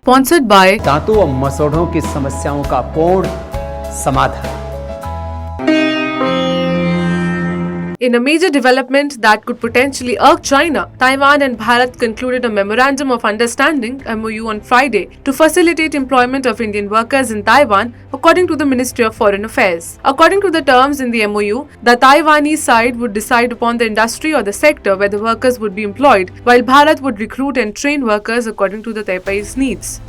Sponsored by दांतों व मसौढ़ों की समस्याओं का पूर्ण समाधान। In a major development that could potentially irk China, Taiwan and Bharat concluded a Memorandum of Understanding (MoU) on Friday to facilitate employment of Indian workers in Taiwan, according to the Ministry of Foreign Affairs. According to the terms in the MoU, the Taiwanese side would decide upon the industry or the sector where the workers would be employed, while Bharat would recruit and train workers according to the Taipei's needs.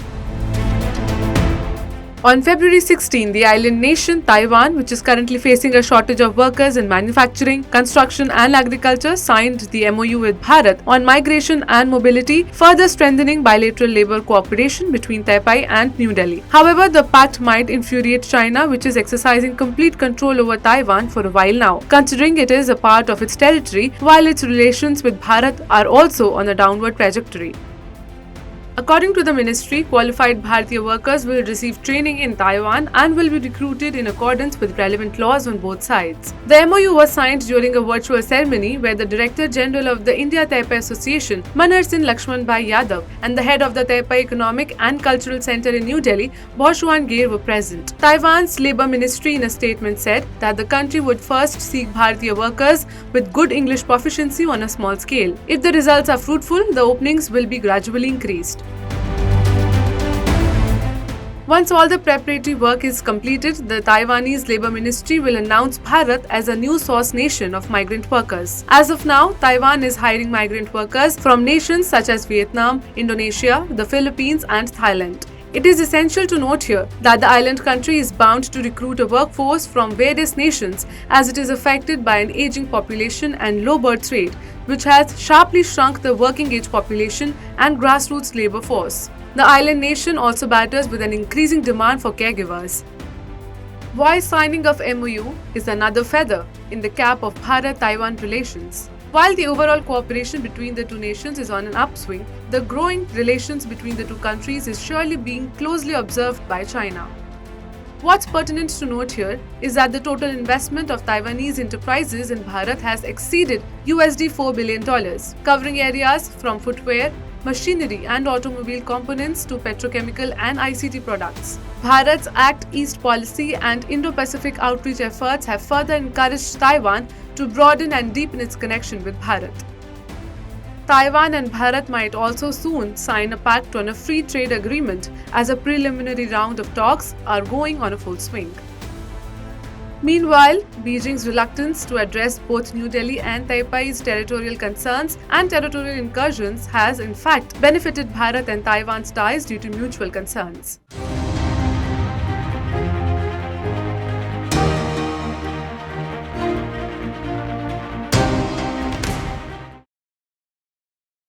On February 16, the island nation Taiwan, which is currently facing a shortage of workers in manufacturing, construction and agriculture, signed the MoU with Bharat on migration and mobility, further strengthening bilateral labor cooperation between Taipei and New Delhi. However, the pact might infuriate China, which is exercising complete control over Taiwan for a while now, considering it is a part of its territory, while its relations with Bharat are also on a downward trajectory. According to the ministry, qualified Bharatiya workers will receive training in Taiwan and will be recruited in accordance with relevant laws on both sides. The MoU was signed during a virtual ceremony where the Director General of the India-Taipei Association, Manharsin Lakshmanbhai Yadav, and the head of the Taipei Economic and Cultural Center in New Delhi, Bhoshuan Gir, were present. Taiwan's Labour Ministry in a statement said that the country would first seek Bharatiya workers with good English proficiency on a small scale. If the results are fruitful, the openings will be gradually increased. Once all the preparatory work is completed, the Taiwanese Labour Ministry will announce Bharat as a new source nation of migrant workers. As of now, Taiwan is hiring migrant workers from nations such as Vietnam, Indonesia, the Philippines and Thailand. It is essential to note here that the island country is bound to recruit a workforce from various nations as it is affected by an aging population and low birth rate, which has sharply shrunk the working age population and grassroots labour force. The island nation also batters with an increasing demand for caregivers. Why signing of MoU is another feather in the cap of Bharat-Taiwan relations. While the overall cooperation between the two nations is on an upswing, the growing relations between the two countries is surely being closely observed by China. What's pertinent to note here is that the total investment of Taiwanese enterprises in Bharat has exceeded $4 billion, covering areas from footwear, machinery and automobile components to petrochemical and ICT products. Bharat's Act East policy and Indo-Pacific outreach efforts have further encouraged Taiwan to broaden and deepen its connection with Bharat. Taiwan and Bharat might also soon sign a pact on a free trade agreement as a preliminary round of talks are going on a full swing. Meanwhile, Beijing's reluctance to address both New Delhi and Taipei's territorial concerns and territorial incursions has in fact benefited Bharat and Taiwan's ties due to mutual concerns.